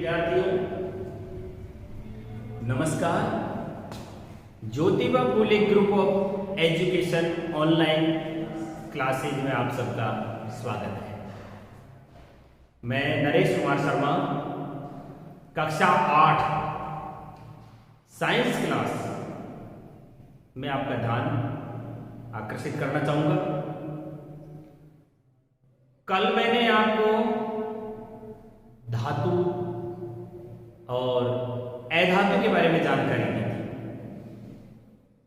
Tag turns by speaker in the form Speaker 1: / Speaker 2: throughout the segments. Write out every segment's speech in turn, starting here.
Speaker 1: विद्यार्थियों नमस्कार। Jyotiba Phule group of education online classes में आप सबका स्वागत है। मैं नरेश कुमार शर्मा कक्षा 8 साइंस क्लास में आपका ध्यान आकर्षित करना चाहूंगा। कल मैंने आपको धातु और अधातु के बारे में जानकारी दी थी।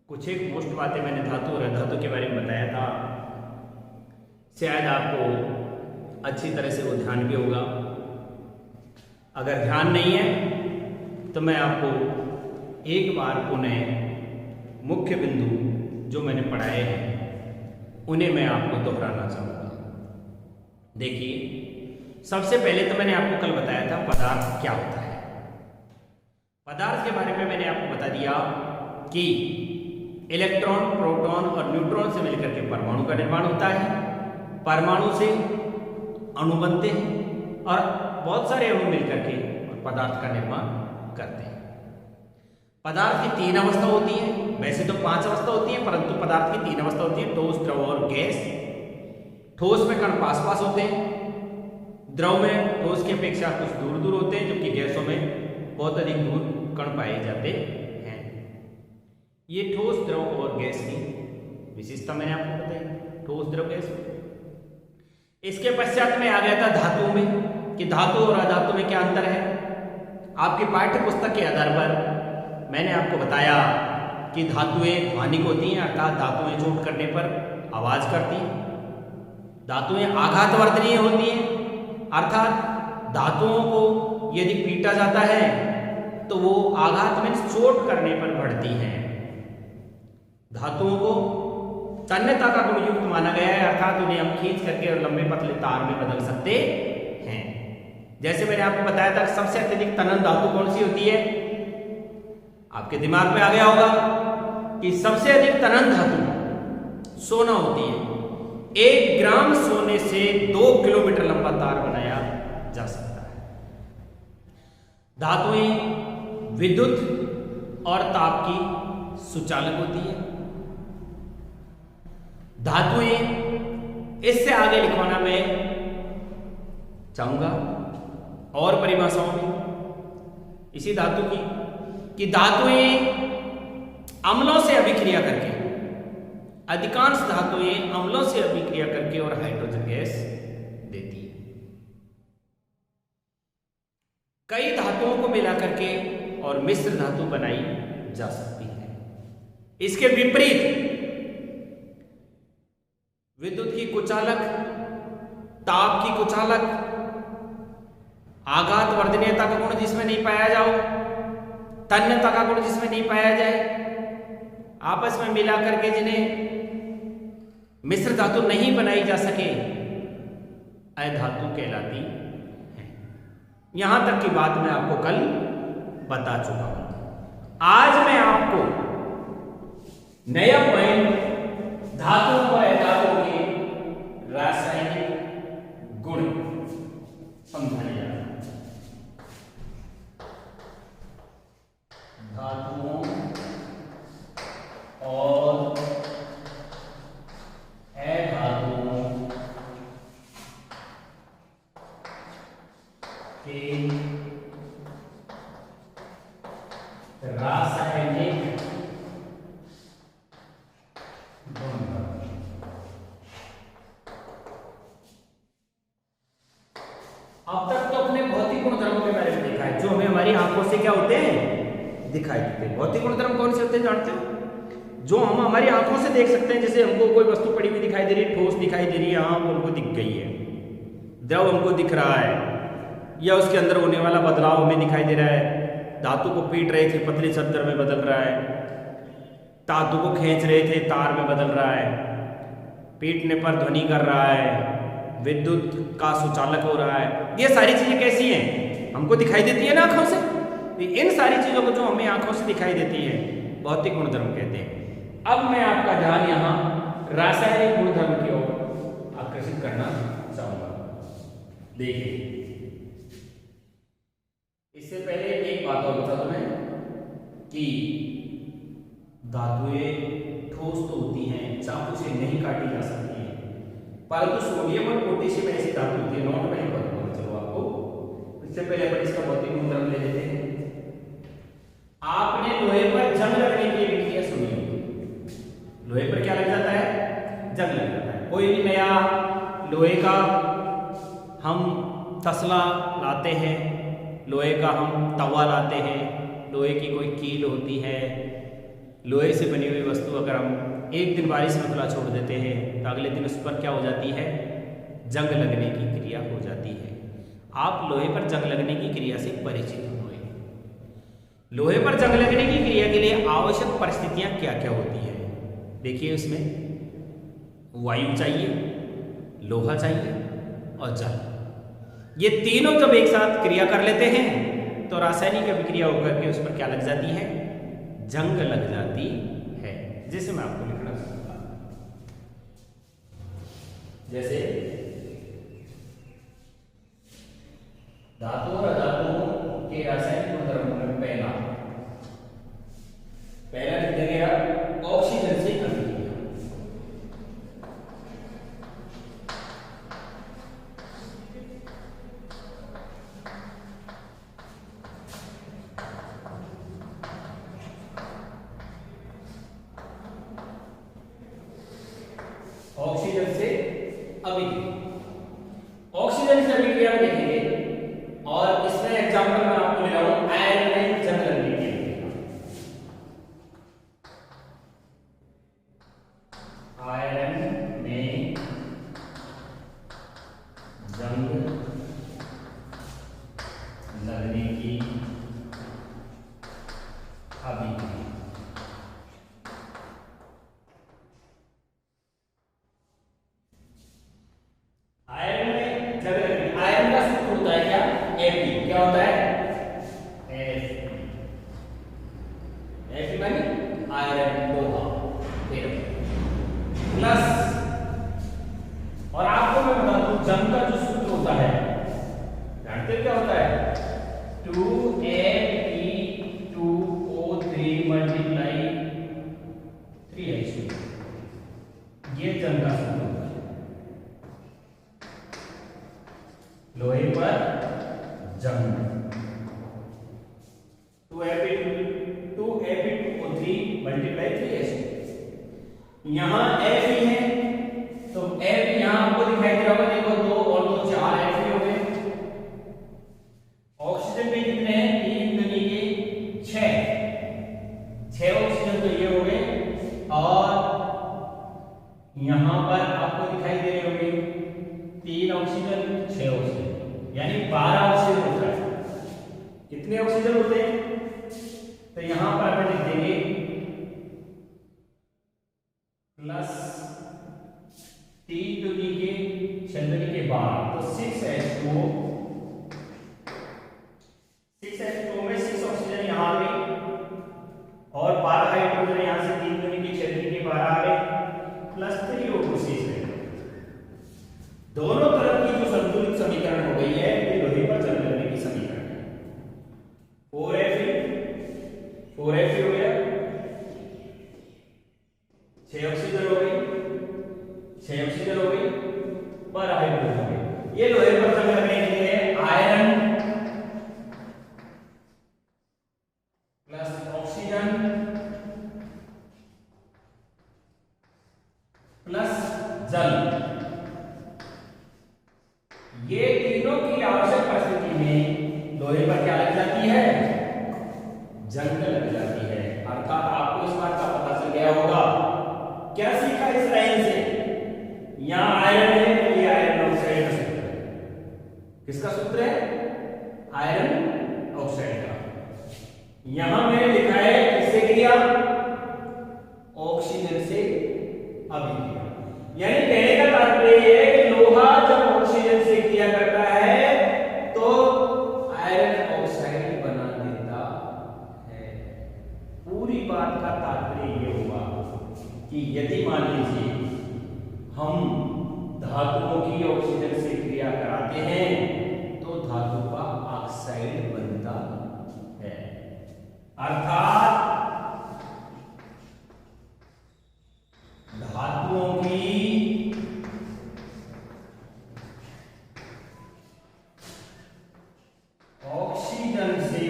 Speaker 1: कुछ एक मोस्ट बातें मैंने धातु और अधातु के बारे में बताया था। शायद आपको अच्छी तरह से वो ध्यान भी होगा। अगर ध्यान नहीं है तो मैं आपको एक बार पुनः मुख्य बिंदु जो मैंने पढ़ाए हैं उन्हें मैं आपको दोहराना चाहूँगा। देखिए, सबसे पहले तो मैंने आपको कल बताया था पदार्थ क्या होता है। पदार्थ के बारे में मैंने आपको बता दिया कि इलेक्ट्रॉन, प्रोटॉन और न्यूट्रॉन से मिलकर के परमाणु का निर्माण होता है। परमाणु से अणु बनते हैं और बहुत सारे अणु मिलकर के पदार्थ का निर्माण करते हैं। पदार्थ की 3 अवस्था होती है। वैसे तो 5 अवस्था होती है, परंतु पदार्थ की 3 अवस्था होती है, ठोस, द्रव और गैस। ठोस में कण पास पास होते हैं, द्रव में ठोस की अपेक्षा कुछ दूर दूर होते हैं, जबकि गैसों में बहुत अधिक दूर कण पाए जाते हैं। ये ठोस, द्रव और गैस की विशेषता मैंने आपको बताई, ठोस, द्रव, गैस। इसके पश्चात में आ गया था धातु में कि धातु और अधातु में क्या अंतर है। आपकी पाठ्य पुस्तक के आधार पर मैंने आपको बताया कि धातुएं ध्वनिक होती हैं, अर्थात धातुएं चोट करने पर आवाज करती हैं। धातुएं आघातवर्धनीय होती हैं, अर्थात धातुओं को यदि पीटा जाता है तो वो आघात में चोट करने पर बढ़ती हैं। धातुओं को तन्यता का गुण युक्त माना गया है, अर्थात उन्हें हम खींच करके और लंबे पतले तार में बदल सकते हैं। जैसे मैंने आपको बताया था सबसे अत्यधिक तनन धातु कौन सी होती है। आपके दिमाग में आ गया होगा कि सबसे अधिक तनन धातु सोना होती है। 1 ग्राम सोने से 2 किलोमीटर लंबा तार बनाया जा सकता है। धातुएं विद्युत और ताप की सुचालक होती है। धातुएं, इससे आगे लिखवाना मैं चाहूंगा और परिभाषाओं में इसी धातु की कि धातुएं अम्लों से अभिक्रिया करके, अधिकांश धातुएं अम्लों से अभिक्रिया करके और हाइड्रोजन गैस देती है। कई धातुओं को मिला करके और मिश्र धातु बनाई जा सकती है। इसके विपरीत विद्युत की कुचालक, ताप की कुचालक, आघात वर्धनीयता का गुण जिसमें नहीं पाया जाओ, तन्यता का गुण जिसमें नहीं पाया जाए, आपस में मिला करके जिन्हें मिश्र धातु नहीं बनाई जा सके, अधातु कहलाती है। यहां तक की बात मैं आपको कल बता चुका हूं। आज मैं आपको नया पॉइंट धातु और अधातु के रासायनिक गुण समझाने जा रहा हूं। धातुओं और अधातुओं के रासायनिक गुण। अब तक तो अपने भौतिक गुणधर्मों के बारे में देखा है, जो हमें हमारी आंखों से क्या होते हैं, दिखाई देते हैं। भौतिक गुणधर्म कौन से होते हैं जानते हो? जो हम हमारी आंखों से देख सकते हैं। जैसे हमको कोई वस्तु पड़ी हुई दिखाई दे रही है, ठोस दिखाई दे रही है, हाँ वो हमको दिख गई है। द्रव हमको दिख रहा है या उसके अंदर होने वाला बदलाव हमें दिखाई दे रहा है। धातु को पीट रहे थे, पतली चद्दर में बदल रहा है। धातु को खींच रहे थे, तार में बदल रहा है। पीटने पर ध्वनि कर रहा है, विद्युत का सुचालक हो रहा है। ये सारी चीजें कैसी हैं, हमको दिखाई देती है ना आंखों से। इन सारी चीजों को जो हमें आंखों से दिखाई देती है भौतिक गुणधर्म कहते हैं। अब मैं आपका ध्यान यहां रासायनिक गुणधर्म की ओर आकर्षित करना चाहूंगा। देखिए, इससे पहले एक बात और बता दूं मैं कि धातुएं ठोस तो होती हैं, चाकू से नहीं काटी जा सकती हैं, परंतु सोडियम और पोटेशियम ऐसी धातु होती है, नोट में बताऊंगा चलो आपको। इससे पहले अपन इसका भौतिक गुणधर्म ले लेते हैं। आपने लोहे पर जंग लगने की विक्रिया सुनी होगी। लोहे पर क्या लग जाता है? जंग लग जाता है। कोई भी नया लोहे का हम तसला लाते हैं, लोहे का हम तवा लाते हैं, लोहे की कोई कील होती है, लोहे से बनी हुई वस्तु अगर हम एक दिन बारिश में खुला छोड़ देते हैं तो अगले दिन उस पर क्या हो जाती है? जंग लगने की क्रिया हो जाती है। आप लोहे पर जंग लगने की क्रिया से परिचित हुए। लोहे पर जंग लगने की क्रिया के लिए आवश्यक परिस्थितियां क्या क्या होती है? देखिए, उसमें वायु चाहिए, लोहा चाहिए और जल। ये तीनों जब एक साथ क्रिया कर लेते हैं तो रासायनिक अभिक्रिया होकर के उस पर क्या लग जाती है? जंग लग जाती है। जैसे मैं आपको लिखना चाहूंगा, जैसे धातु और अधातुओं के रासायनिक गुणधर्मों में पहला लिख गया ऑक्सीजन से अभिक्रिया। ऑक्सीजन से अभिक्रिया, ऑक्सीजन से अभिक्रिया में देखेंगे, और इसमें एग्जांपल मैं आपको ले रहा हूं आयरन में जंग लगने के लिए। आयरन में जंग लगने की अभिक्रिया। आयरन का सूत्र होता है क्या? Fe। क्या होता है? Fe माने आयरन, लोहा, प्लस, और आपको मैं बता दूं जंग का जो सूत्र होता है, जानते हो क्या होता है? 2Fe2O3 multiply 3H2। ये जंग का सूत्र होता है। लोहे पर जंग 2Fe2O3 मल्टीप्लाई 3H2। यहां Fe है तो F यहां आपको दिखाई दे रहा होगा, देखो 2 और 2 4 Fe हो गए। ऑक्सीजन में कितने हैं? 3 दूनी के 6 ऑक्सीजन तो ये हो गए, और यहां पर आपको दिखाई दे रहे होंगे 3 ऑक्सीजन 6 ऑक्सीजन, यानी 12 ऑक्सीजन होता है। कितने ऑक्सीजन होते हैं? तो यहां पर अपन लिख देंगे प्लस 3 दूनी के 6 दूनी के 12, तो 6H2O। 6H2O में 6 ऑक्सीजन यहां आ गई, और 12 हाइड्रोजन यहां से 3 दूनी के 6 दूनी के 12 आ गए, प्लस 3O2 शेष है। दोनों तरफ की जो संतुलित समीकरण हो गई है ये लोहे पर जंग लगने की समीकरण है। 4Fe हो गया, 6 ऑक्सीजन हो गई, 6 ऑक्सीजन हो गई, 12 हाइड्रोजन हो गई। ये लोहे पर जंग लगने के लिए आयरन प्लस ऑक्सीजन प्लस जल, ये तीनों की आवश्यक परिस्थिति में लोहे पर क्या लग जाती है? जंग लग जाती है। अर्थात आपको इस बात का पता चल गया होगा। क्या सीखा इस लाइन से? यहां आयरन है तो ये आयरन ऑक्साइड का सूत्र है। किसका सूत्र है? आयरन ऑक्साइड का। यहां मैंने लिखा है किससे क्रिया? ऑक्सीजन से अभिक्रिया। यानी कहने का तात्पर्य यह है कि लोहा जब ऑक्सीजन से क्रिया करता है तो आयरन ऑक्साइड बना देता है। पूरी बात का तात्पर्य यह हुआ कि यदि मान लीजिए हम धातुओं की ऑक्सीजन से क्रिया कराते हैं तो धातु का ऑक्साइड बनता अर्थात धातुओं की ऑक्सीजन से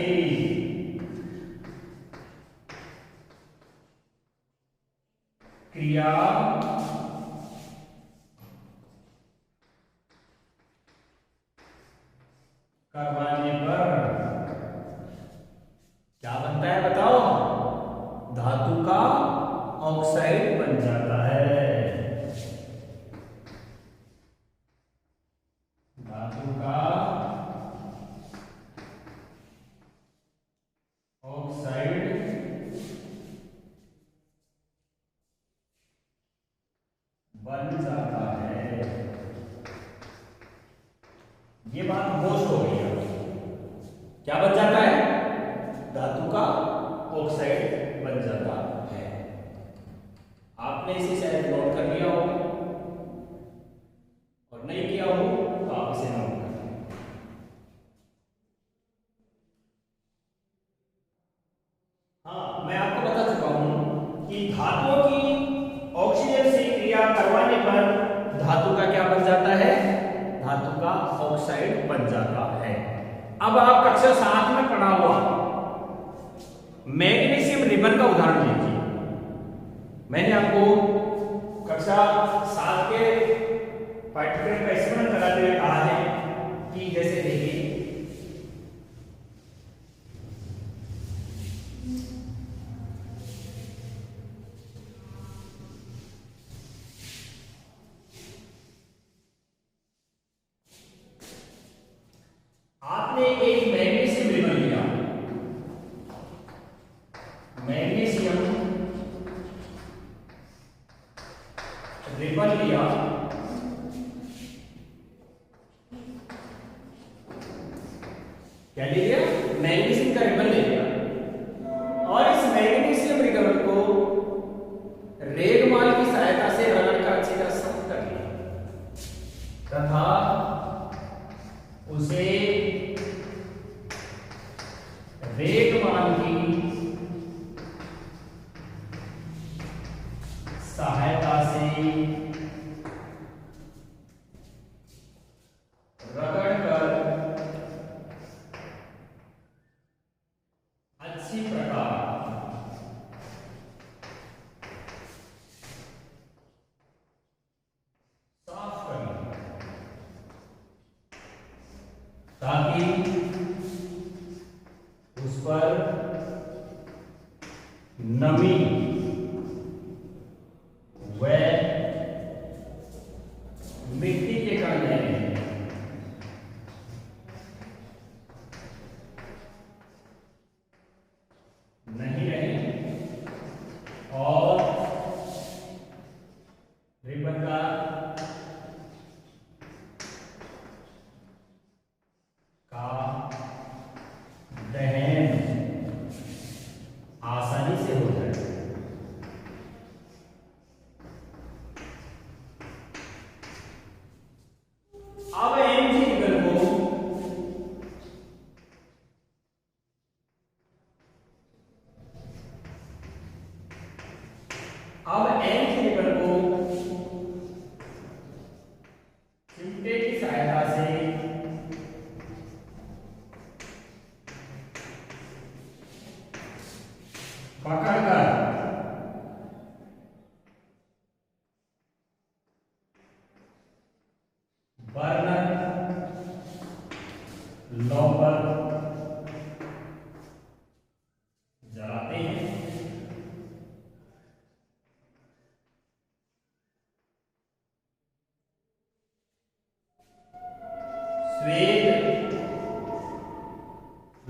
Speaker 1: क्रिया करवाने पर क्या बनता है बताओ? धातु का ऑक्साइड बन जाता है। धातु का ऑक्साइड बन जाता है। ये बात मोस्ट हो गई है। क्या बन जाता है? धातु का ऑक्साइड बन जाता है। आपने इसे शायद नोट कर लिया होगा और नहीं किया हो तो आप इसे नोट कर लें। हाँ, मैं आपको बता चुका हूं कि धातुओं की ऑक्सीजन से क्रिया करवाने पर धातु का क्या बन जाता है? धातु का ऑक्साइड बन जाता है। अब आप कक्षा 7 में पढ़ा हुआ मैग्नीशियम रिबन का उदाहरण लीजिए। मैंने आपको कक्षा 7 के पाठ्यक्रम का स्मरण कराते हुए कहा है कि जैसे देखिए आपने एक मैग्नीशियम रिबन लिया। मैग्नीशियम रिबन लिया, क्या ले लिया? मैग्नीशियम का रिबन ले लिया और इस मैग्नीशियम रिबन को रेगमाल की सहायता से रगड़ कर अच्छी तरह सख्त कर लिया तथा उसे रेगमाल की सहायता से रगड़कर अच्छी प्रकार साफ कर लिया ताकि उस पर नमी व मिट्टी के कण नहीं रहे और रिबन का दहन आसानी से हो जाए। अब एमजी रिबन को चिमटे की सहायता से पकड़कर बर्नर लौ पर जलाते हैं। श्वेत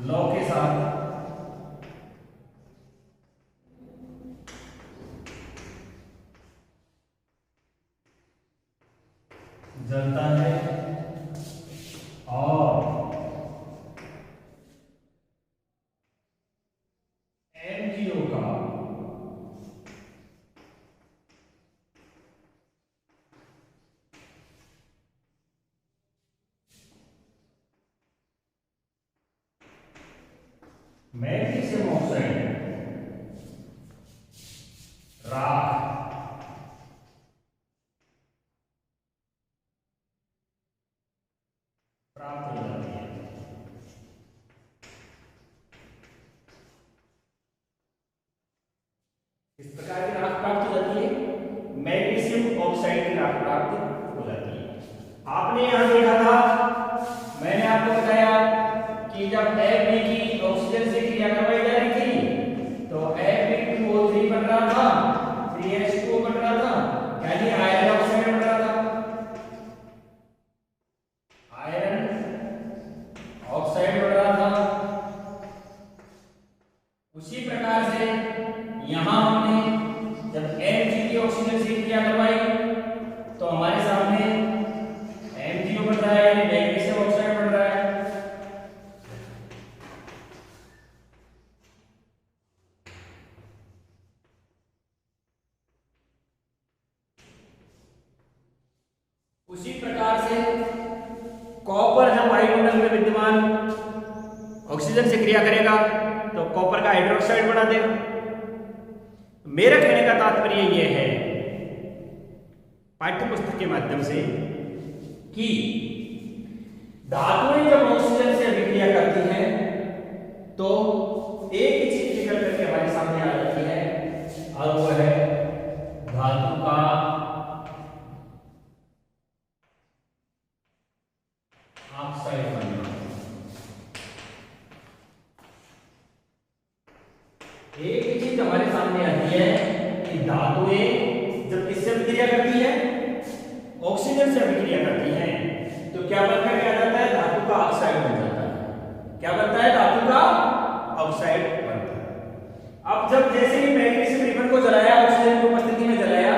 Speaker 1: लौ के साथ जलता है और एमजीओ का मैग्नीशियम ऑक्साइड राख प्राप्त हो जाती है। इस प्रकार की राख प्राप्त हो जाती है, मैग्नीशियम ऑक्साइड की राख प्राप्त हो जाती है। आपने यहां देखा था, मैंने आपको बताया कि जब Fe की ऑक्सीजन से क्रिया करवाई जा रही थी तो Fe2O3 बन रहा था, 3H2O बन रहा था, यानी आयरन ऑक्साइड बन रहा था, आयरन ऑक्साइड बन रहा था। उसी प्रकार से यहां हमने जब Mg की ऑक्सीजन से क्रिया करवाई तो हमारे सामने MgO बन रहा है, यानी मैग्नीशियम ऑक्साइड बन रहा है। उसी प्रकार से कॉपर जब वायुमंडल में विद्यमान ऑक्सीजन से क्रिया करेगा तो कॉपर का हाइड्रोक्साइड बना देगा। मेरा कहने का तात्पर्य यह है पाठ्य पुस्तक के माध्यम से कि धातुएं जब ऑक्सीजन से अभिक्रिया करती हैं तो एक ही चीज निकल करके हमारे सामने आ जाती है और वो है धातु का ऑक्साइड बनना। एक ही चीज हमारे सामने आती है कि धातुएं जब किससे अभिक्रिया करती है, ऑक्सीजन से अभिक्रिया करती हैं, तो क्या बनकर के आ जाता है, धातु का ऑक्साइड बन जाता है। क्या बनता है, धातु का ऑक्साइड बनता है। अब जब जैसे ही मैग्नीशियम रिबन को जलाया, ऑक्सीजन की उपस्थिति में जलाया,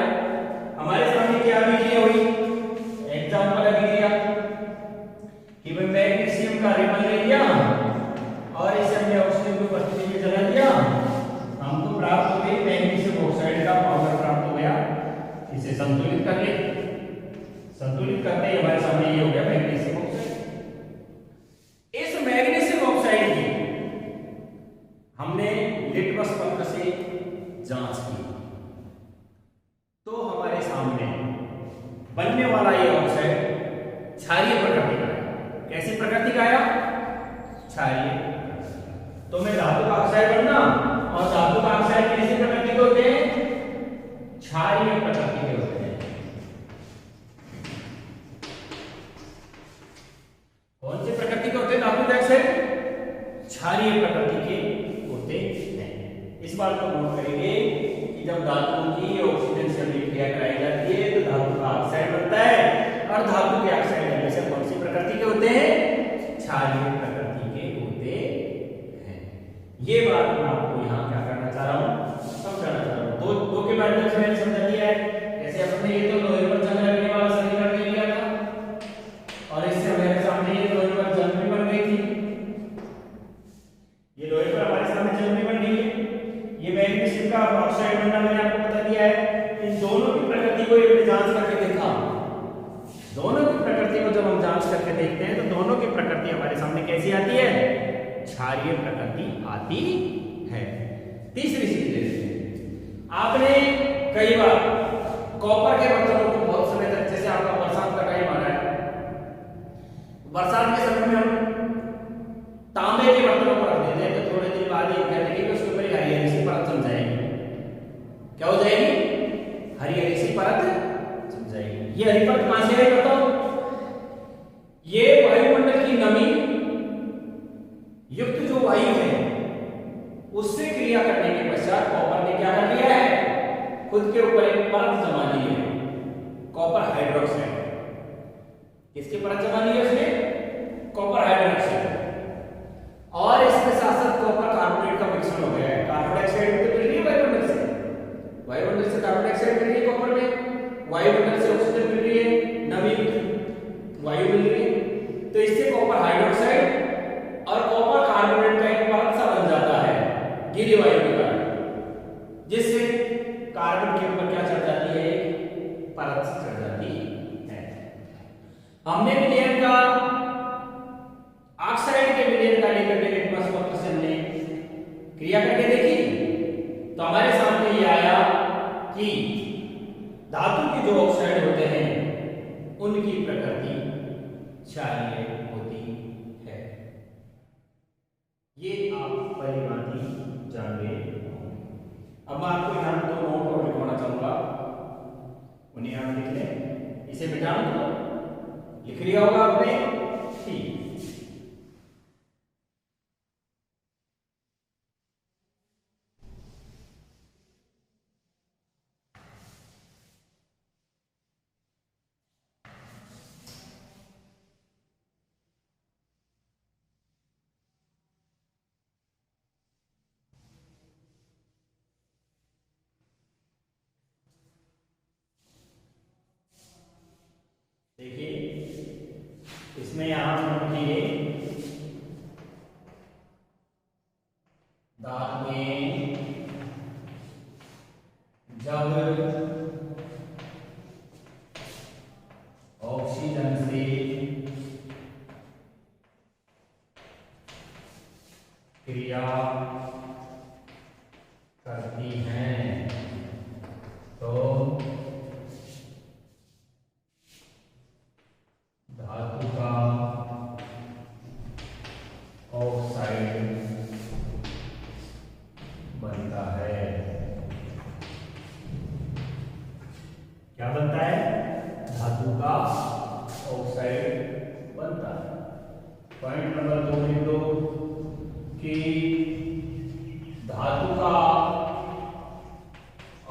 Speaker 1: हमारे सामने क्या अभिक्रिया हुई, एग्जाम्पल अभिक्रिया कि भाई मैग्नीशियम का रिबन ले लिया और इसे हमने ऑक्सीजन की उपस्थिति में जला दिया, हमको प्राप्त हो गई मैग्नीशियम ऑक्साइड का पाउडर प्राप्त हो गया। इसे संतुलित कर ले, संतुलित करते ही हमारे सामने ये हो गया मैग्नीशियम ऑक्साइड। इस मैग्नीशियम ऑक्साइड की हमने लिटमस पत्र से जांच की तो हमारे सामने बनने वाला ये ऑक्साइड क्षारीय प्रकृति का है। कैसी प्रकृति का आया, क्षारीय। तो मैं धातु का ऑक्साइड बनना, और धातु का ऑक्साइड कैसी प्रकृति के होते हैं, क्षारीय प्रकृति के होते हैं। कौन सी प्रकृति के होते हैं धातु के ऑक्साइड, क्षारीय प्रकृति के होते हैं। इस बात को नोट करेंगे कि जब धातुओं की ऑक्सीजन से अभिक्रिया कराई जाती है तो धातु का ऑक्साइड बनता है, और धातु के ऑक्साइड बनने से कौन सी प्रकृति के होते हैं, क्षारीय प्रकृति के होते हैं। ये बात मैं आपको यहाँ क्या करना चाह रहा हूँ, समझाना चाह रहा हूँ। दो के माध्यम से मैंने समझा दिया है। जैसे अपने ये तो लोहे पर जंग लगने वाला समीकरण ले लिया था, और इससे हमारे सामने ये लोहे पर जंग भी बन गई थी। ये लोहे पर हमारे सामने जंग भी बन गई है। ये मैग्नीशियम का ऑक्साइड बनना मैंने आपको बता दिया है। इन दोनों की प्रकृति को ये जांच करके देखा, दोनों की प्रकृति को जब हम जांच करके देखते हैं तो दोनों की प्रकृति हमारे सामने कैसी आती है, क्षारीय प्रकृति आती है। तीसरी चीज देखते हैं, आपने कई बार कॉपर के बर्तनों को बहुत समय तक, जैसे आपका बरसात का टाइम आ रहा है, बरसात के समय में हम तांबे के बर्तनों को रख देते हैं तो थोड़े दिन बाद ये कहते हैं कि उसके ऊपर हरी हरी सी परत जम जाएगी। क्या हो जाएगी, हरी हरी सी परत जम जाएगी। ये हरी परत कहां से आई बताओ, ये वायुमंडल की नमी युक्त जो वायु है उससे क्रिया करने के पश्चात कॉपर ने क्या कर लिया है, खुद के ऊपर एक परत जमा ली है, कॉपर हाइड्रोक्साइड। किसकी परत जमा ली है उसने, कॉपर हाइड्रोक्साइड। और इसके साथ साथ कॉपर कार्बोनेट का मिश्रण हो गया है। कार्बन डाइऑक्साइड तो मिल रही है वायुमंडल से, वायुमंडल से कार्बन डाइऑक्साइड मिल रही है कॉपर में, वायुमंडल से ऑक्सीजन मिल रही है, नमी वायु मिल रही है। तो इससे कॉपर हाइड्रोक्साइड और कॉपर कार्बोनेट का एक परत सा बन जाता है गीली वायु के कारण, जिससे कार्बन के ऊपर क्या चढ़ जाती है, परत चढ़ जाती है। हमने विलयन का ऑक्साइड के विलयन का लेकर के लिटमस पत्र से हमने के जो ऑक्साइड होते हैं उनकी प्रकृति क्षारीय होती है। ये आप पहली बात ही जान गए। अब मैं आपको यहाँ दो नोट और लिखवाना चाहूंगा, उन्हें आप लिख लें। इसे मिटाना तो लिख लिया होगा आपने, ठीक। देखिए इसमें यहां हम लिखेंगे धातु में जब ऑक्सीजन से क्रिया करती हैं तो धातु का ऑक्साइड बनता है। क्या बनता है? धातु का ऑक्साइड बनता है। पॉइंट नंबर 2 लिख दो कि धातु का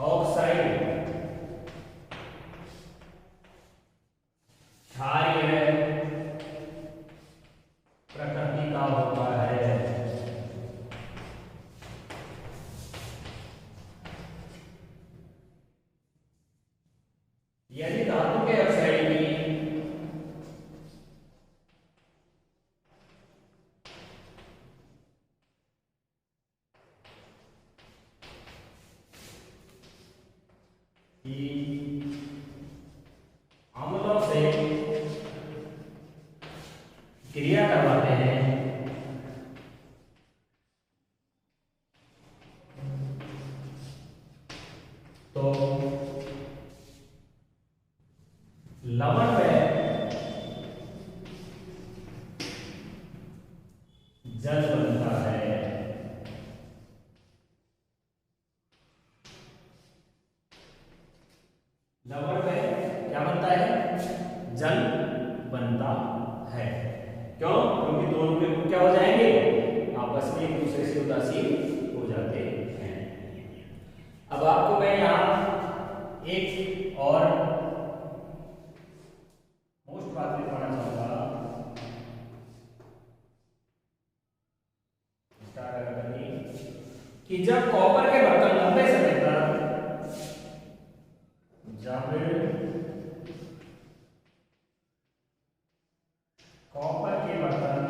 Speaker 1: ऑक्साइड क्षारीय प्रकृति का होता है। यदि धातु के ऑक्साइड की अम्लों से क्रिया करवाते हैं तो लवण में जल बनता है। लवण में क्या बनता है? जल बनता है। क्यों? क्योंकि दोनों के गुण क्या हो जाएंगे? आपस में एक दूसरे से उदासीन हो जाते हैं। अब आपको मैं यहां एक और मोस्ट बात लिखवाना चाहूंगा। कि जब कॉपर के बर्तन लंबे समय तक जब कॉपर के बर्तन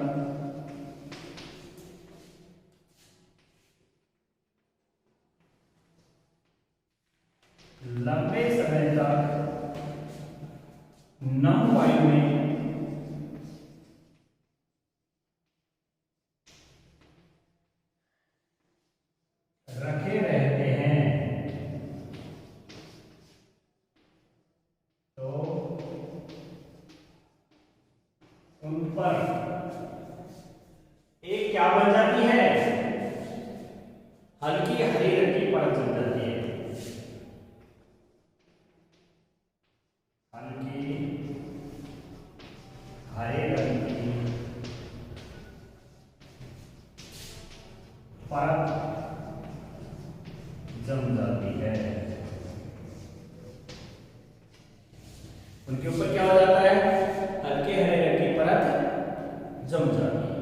Speaker 1: लंबे समय तक नम वायु में रखे रहते हैं तो उन पर एक क्या बन जाती है? हल्की हरी रंग की परत जम जाती है। हल्की हरे रंग की परत जम जाती है। उनके ऊपर क्या हो जाता है? हल्के हरे रंग की परत जम जाती है।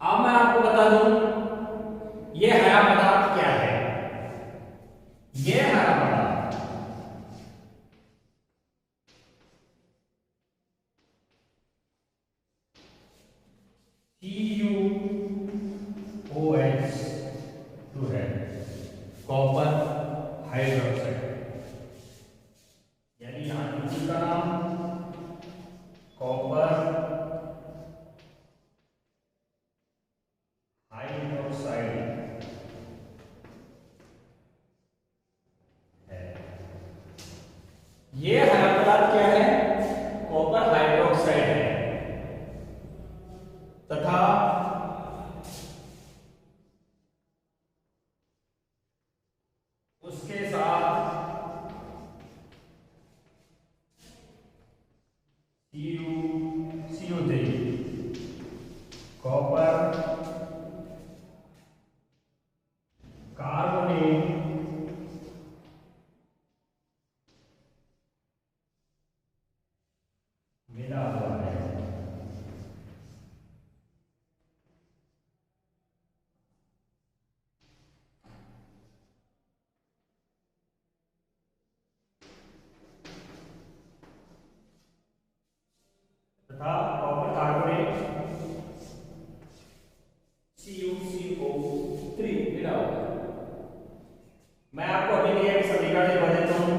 Speaker 1: अब मैं आपको बता दूं ये हरा पदार्थ क्या है। ये हरा पदार्थ CuOH2 है, कॉपर हाइड्रोक्साइड। यानी यहां न्यूट्रल का नाम कॉपर हाइड्रोक्साइड है। कॉपर कार्बोनेट मिला हुआ है। तथा कॉपर कार्बोनेट CuCO3 मिला हुआ है। मैं आपको अभिक्रिया की समीकरण लिखवा देता हूं।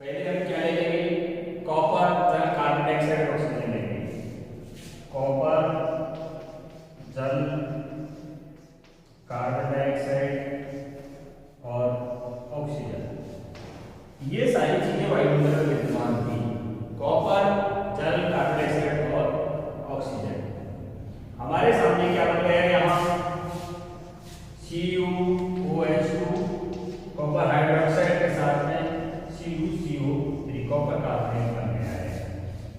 Speaker 1: पहले हम क्या लेंगे, कॉपर जल कार्बन डाइऑक्साइड ऑक्सीजन लेंगे। कॉपर जल कार्बन डाइऑक्साइड और ऑक्सीजन, ये सारी चीजें वायुमंडल में विद्यमान थी। कॉपर जल कार्बन डाइऑक्साइड और ऑक्सीजन। हमारे सामने क्या बन गया यहाँ, CuOH2 कॉपर हाइड्रोक्साइड के साथ में CuCO3 कॉपर कार्बोनेट बन गया है।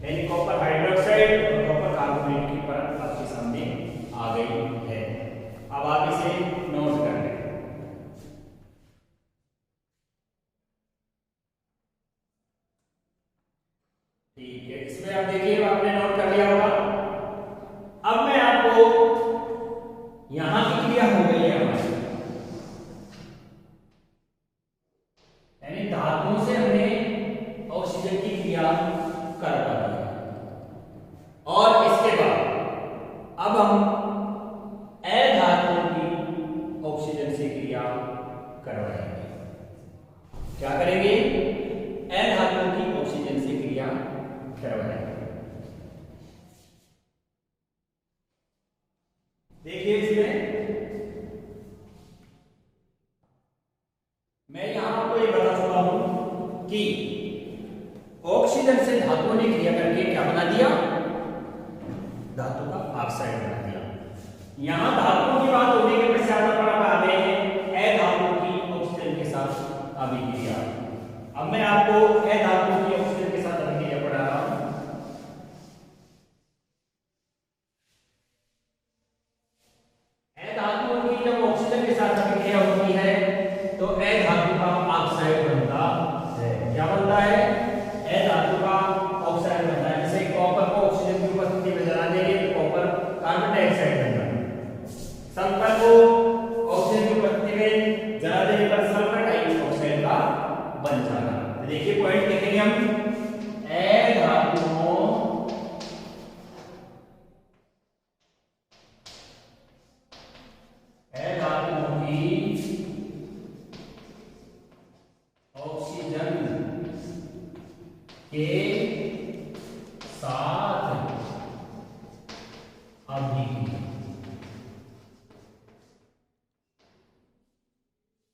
Speaker 1: यानी कॉपर हाइड्रोक्साइड और कॉपर कार्बोनेट की परत आपके सामने आ गई है। अब आप इसे नोट कर लें। ठीक है, इसमें आप देखिए आपने नोट कर लिया होगा। अब मैं आपको यहां की क्रिया हो गई है हमारी, यानी धातुओं से हमने ऑक्सीजन की क्रिया कर पाई। और इसके बाद अब हम अधातुओं की ऑक्सीजन से क्रिया करवाएंगे। क्या करेंगे, अधातुओं की ऑक्सीजन से क्रिया करवाएंगे। देखिए इसमें मैं यहां आपको ये बता चुका हूं कि ऑक्सीजन से धातुओं ने क्रिया करके क्या बना दिया, धातु का ऑक्साइड बना दिया। यहां धातुओं की बात होने के पश्चात आ गए हैं अधातुओं की ऑक्सीजन के साथ अभिक्रिया। अब मैं आपको अधातुओं की ऑक्सीजन के साथ अभिक्रिया पढ़ा रहा हूं। अधातुओं की जब ऑक्सीजन के साथ अभिक्रिया होती है तो अधातु का ऑक्साइड बनता है। क्या बनता है, अधातु का ऑक्साइड बनता है। जैसे कॉपर को ऑक्सीजन की उपस्थिति में जला देंगे तो कॉपर कार्बन डाइऑक्साइड बन जाएगा। सल्फर को ऑक्सीजन की उपस्थिति में जला देने पर सल्फर डाइऑक्साइड का बन जाएगा। तो देखिए पॉइंट लिखेंगे हम, अधातुओं की ऑक्सीजन के साथ अभिक्रिया।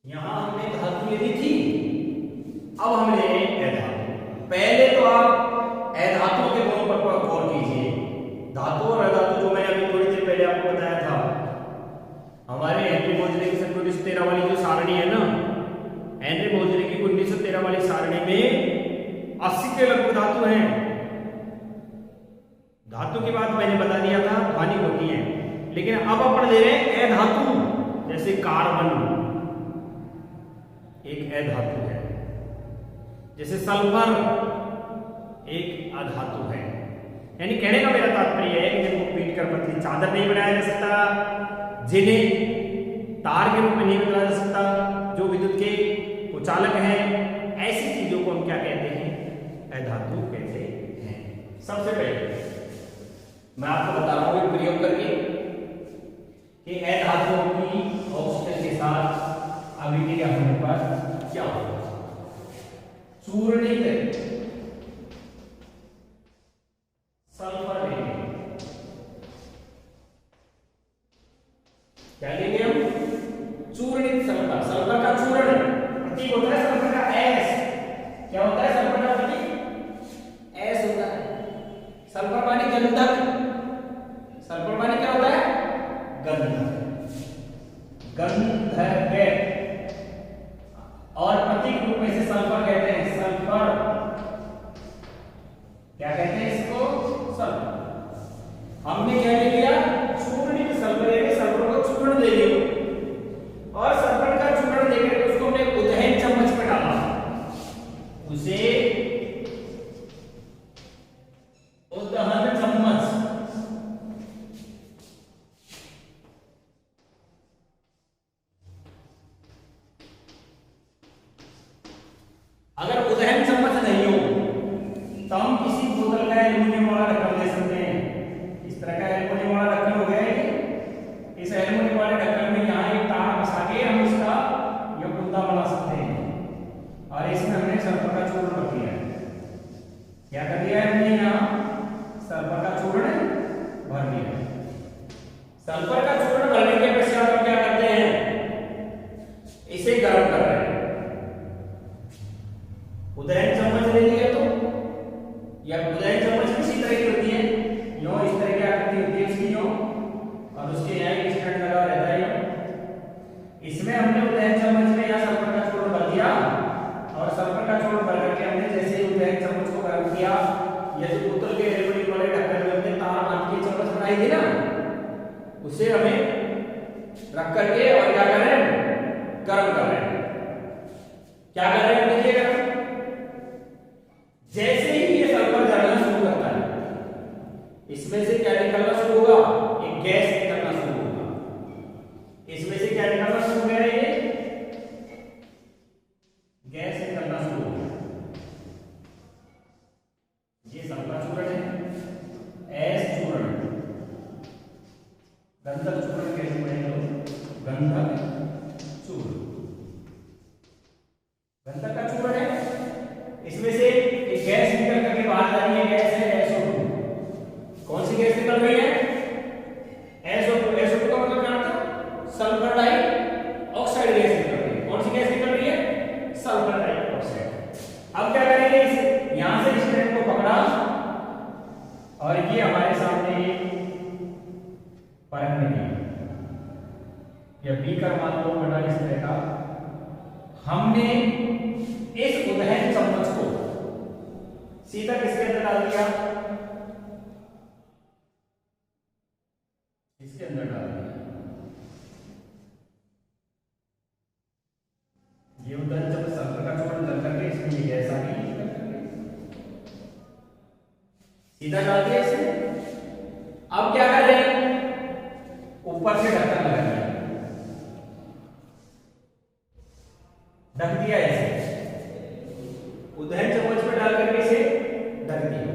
Speaker 1: यहां हमने धातु ले ली थी, अब हम ले रहे हैं अधातु। पहले तो आप अधातुओं के गुणों पर गौर कीजिए। धातु और अधातु जो मैंने अभी थोड़ी देर पहले आपको बताया था, हमारे हेनरी मोजले की 1913 वाली जो सारणी है ना, हेनरी मोजले की 1913 वाली सारणी में 80 के लगभग धातु हैं। धातु की बात मैंने बता दिया था, ध्वनिक होती है। लेकिन अब अपन ले रहे हैं अधातु। जैसे कार्बन एक अधातु है, जैसे सल्फर एक अधातु है। यानी कहने का मेरा तात्पर्य है कि जिनको पीट कर पतली चादर नहीं बनाया जा सकता, जिन्हें तार के रूप में नहीं बदला जा सकता, जो विद्युत के कुचालक हैं, ऐसी चीजों को हम क्या कहते हैं, अधातु कहते हैं। सबसे पहले मैं आपको बता रहा हूं एक प्रयोग करके कि अधातुओं की ऑक्सीजन के साथ अभिक्रिया होने पर क्या होगा। चूर्णित सल्फर लेंगे, क्या लेंगे हम, चूर्णित सल्फर। सल्फर का चूर्ण प्रतीक होता है सल्फर का एस। क्या होता है सल्फर का प्रतीक, एस होता है। सल्फर पानी गंधक, सल्फर पानी क्या होता है, गंधक, गंधक। और प्रतीक रूप में से सल्फर कहते हैं, सल्फर क्या कहते हैं इसको, सल्फर का चूर्ण भर दिया। सल्फर का चूर्ण भरने के पश्चात हम क्या करते हैं, इसे गर्म कर रहे हैं। उदयन चम्मच ले लिया तो, या उदयन चम्मच किसी तरह की होती है, यो इस तरह की आकृति होती है उसकी, यो, और उसके यहाँ एक स्टैंड लगा रहता है यो। इसमें हमने उदयन चम्मच में या सल्फर का चूर्ण भर दिया, और सल्फर का चूर्ण भर करके हमने जैसे उदयन चम्मच को गर्म किया, ये जो बोतल के रेबड़ी वाले ढक्कन में हमने तार बांध के चम्मच बनाई थी ना, उसे हमें रख करके और क्या कर रहे हैं, गर्म कर रहे हैं। क्या कर रहे हैं देखिएगा, जैसे ही ये सल्फर जलना शुरू करता है, इसमें से क्या निकलना शुरू होगा, एक गैस निकलना शुरू होगा। इसमें से क्या निकलना शुरू हो गया, ये गैस निकलना शुरू हो गया। ये सल्फर चूर्ण है, एस चूर्ण, गंधक चूर्ण कहते हैं लोग, गंधक चूर्ण, गंधक का चूर्ण है। इसमें से एक गैस निकल करके बाहर जा रही है, गैस है SO2। कौन सी गैस निकल रही है, SO2। SO2 का मतलब क्या होता है, सल्फर डाइऑक्साइड गैस निकल रही है। कौन सी गैस निकल रही है, सल्फर डाइऑक्साइड। अब क्या करेंगे, इस यहां से स्ट्रैंड को पकड़ा, और ये हमारे सामने परख नहीं, या बीकर मान लो बना इस तरह का, हमने इस उदहन चम्मच को सीधा किसके अंदर डाल दिया, इसके अंदर डाल दिया। ये उदहन चम्मच सल्फर का चूर्ण डाल करके इसमें ये गैस आ गई, सीधा डाल दिया इसे। अब क्या कर रहे हैं, ऊपर से ढक्कन लगा दिया, ढक दिया इसे, उदहन चम्मच में डाल करके इसे ढक दिया।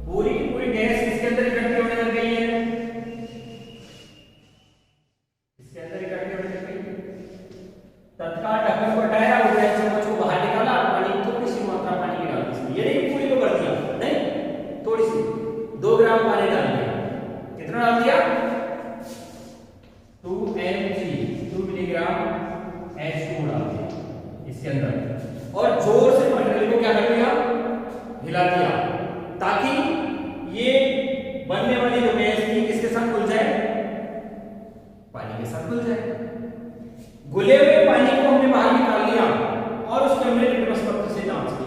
Speaker 1: पूरी की पूरी गैस इसके अंदर इकट्ठी होने लग गई है, इसके अंदर इकट्ठी होने लग गई। तत्काल ढक्कन को हटाया, उदहन चम्मच को बाहर निकाला, पानी, थोड़ी सी मात्रा पानी की डाल दी, ये नहीं पूरी को कर दिया, नहीं, थोड़ी सी 2 ग्राम पानी डाल दिया। कितना डाल दिया, 2 mg, 2 मिलीग्राम H2 डाल दिया इसके अंदर, और जोर से मटेरियल को क्या कर दिया, हिला दिया, ताकि ये बनने वाली जो गैस थी किसके साथ घुल जाए, पानी के साथ घुल जाए। घुले हुए पानी को हमने बाहर निकाल लिया, और उसके हमने लिटमस पत्र से जांच की।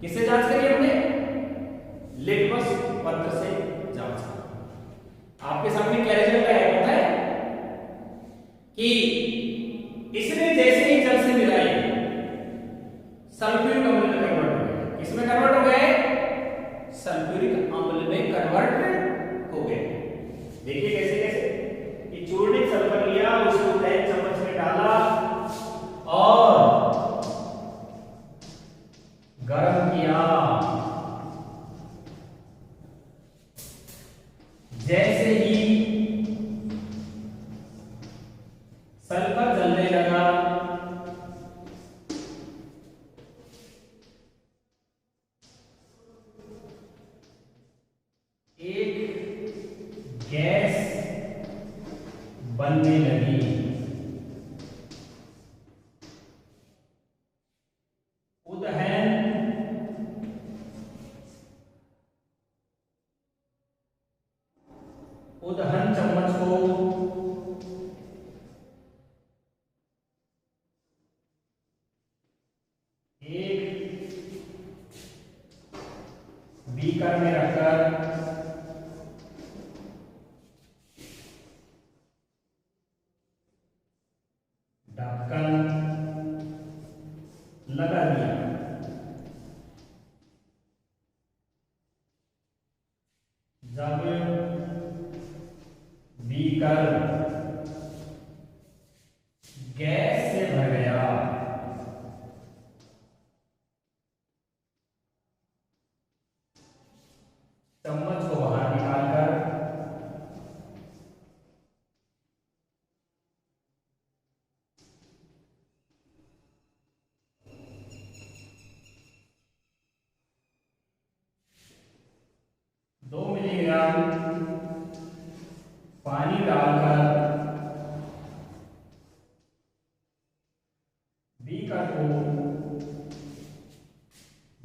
Speaker 1: किससे जांच करी हमने, लिटमस पत्र से जांच की। आपके सामने क्या रिजल्ट आया पता है, कि इसने जैसे ही जल से मिलाई, सल्फ्यूरिक अम्ल में कन्वर्ट हो गया। किसमें कन्वर्ट हो गए, सल्फ्यूरिक अम्ल में कन्वर्ट हो गए। देखिए कैसे कैसे, ये चूर्णित सल्फर लिया, उसे उदयन चम्मच में डाला और गर्म किया। जैसे ही सल्फर जलने लगा, एक गैस बनने लगी। उदहन चम्मच को एक बीकर में रखकर ढक्कन लगा दिया। जब बीकर गैस से भर गया, चम्मच को बाहर निकालकर पानी डालकर बीकर को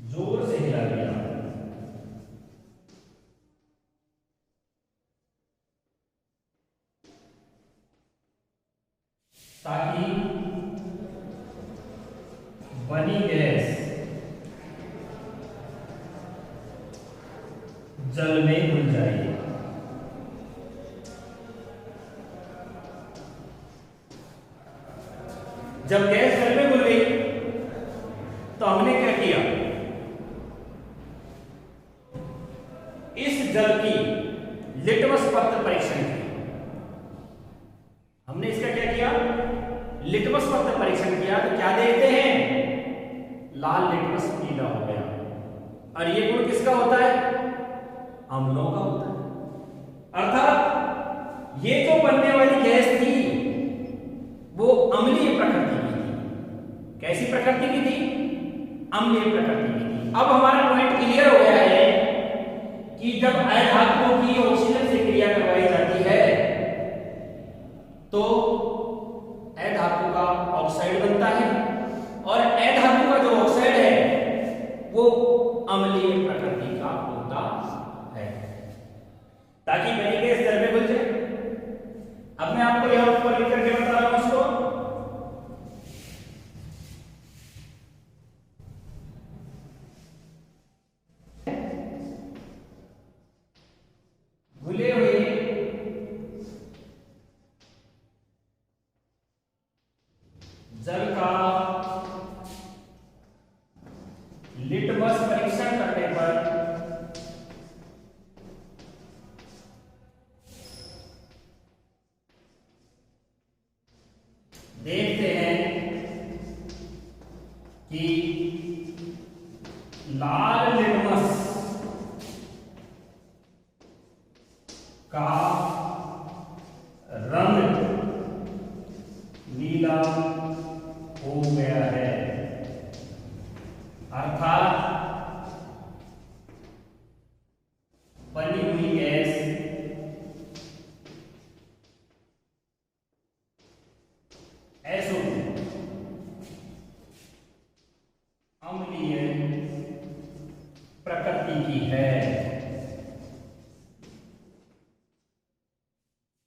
Speaker 1: जोर से हिला दिया। ताकि बनी गैस जल में घुल जाए। जब गैस जल में घुल गई तो हमने क्या किया, इस जल की लिटमस पत्र परीक्षण किया। हमने इसका क्या किया, लिटमस पत्र परीक्षण किया। तो क्या देखते हैं, लाल लिटमस पीला हो गया। और ये गुण किसका होता है, अम्लों का होता है। अर्थात ये जो बनने वाली गैस थी वो अम्लीय प्रकृति की थी। कैसी प्रकृति की थी, अम्लीय प्रकृति की थी। अब हमारा पॉइंट क्लियर हो गया है कि जब अधातुओं की ऑक्सीजन से क्रिया करवाई जाती है तो अधातु का ऑक्साइड बनता है, और अधातु का जो ऑक्साइड है वो अम्लीय प्रकृति का होता है, ताकि बनी गैस जल में घुल जाए। अब मैं आपको यहां ऊपर लिख करके बता रहा हूं इसको। घुले हुए जल का लिटमस परीक्षण करने पर देखते हैं कि लाल लिटमस का रंग नीला हो गया है। अर्थात बनी हुई गैस SO2 अम्लीय प्रकृति की है।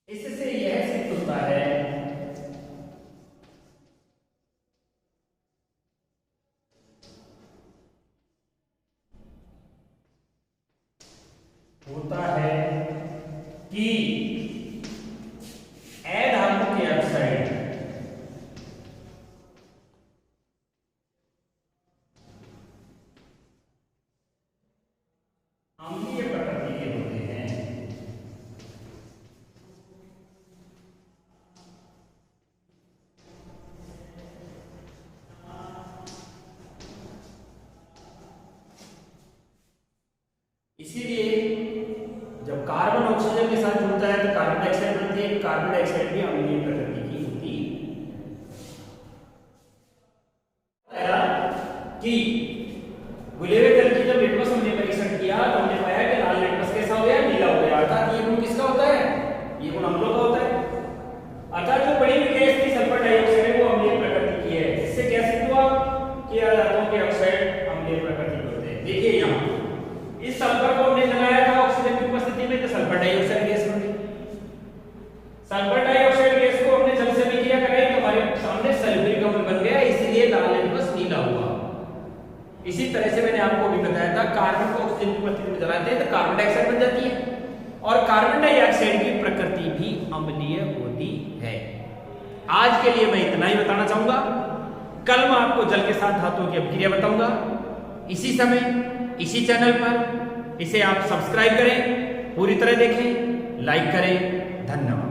Speaker 1: इससे यह सिद्ध होता है कि अधातु के ऑक्साइड अम्लीय प्रकृति के होते हैं। इसीलिए जब कार्बन ऑक्सीजन के साथ जुड़ता है तो कार्बन डाइऑक्साइड बनती है। कार्बन डाइऑक्साइड भी अम्लीय प्रकृति की होती है। कि घुले हुए जल की जब लिटमस हमने परीक्षण किया तो हमने पाया कि लाल लिटमस कैसा हो गया, नीला हो गया। अर्थात ये गुण किसका होता है, ये गुण अम्लों का होता है। अर्थात जो बड़ी हुई गैस थी सल्फर डाइऑक्साइड वो अम्लीय प्रकृति की है। इससे क्या सिद्ध हुआ कि धातुओं के ऑक्साइड अम्लीय प्रकृति के होते हैं। देखिए यहाँ इस सल्फर को हमने जलाया था ऑक्सीजन की उपस्थिति में तो सल्फर डाइऑक्साइड गैस बन गई। सल्फर डाइऑक्साइड गैस को हमने जल से विक्रिया कराई तो हमारे सामने सल्फ्यूरिक अम्ल बन गया, इसलिए लाल लिटमस नीला हुआ। इसी तरह से मैंने आपको भी बताया था कार्बन को ऑक्सीजन की उपस्थिति में जलाते हैं तो कार्बन डाइऑक्साइड बन जाती है, और कार्बन डाइऑक्साइड की प्रकृति भी अम्लीय होती है। आज के लिए मैं इतना ही बताना चाहूंगा। कल मैं आपको जल के साथ धातुओं की अपक्रिया बताऊंगा, इसी समय इसी चैनल पर। इसे आप सब्सक्राइब करें, पूरी तरह देखें, लाइक करें। धन्यवाद।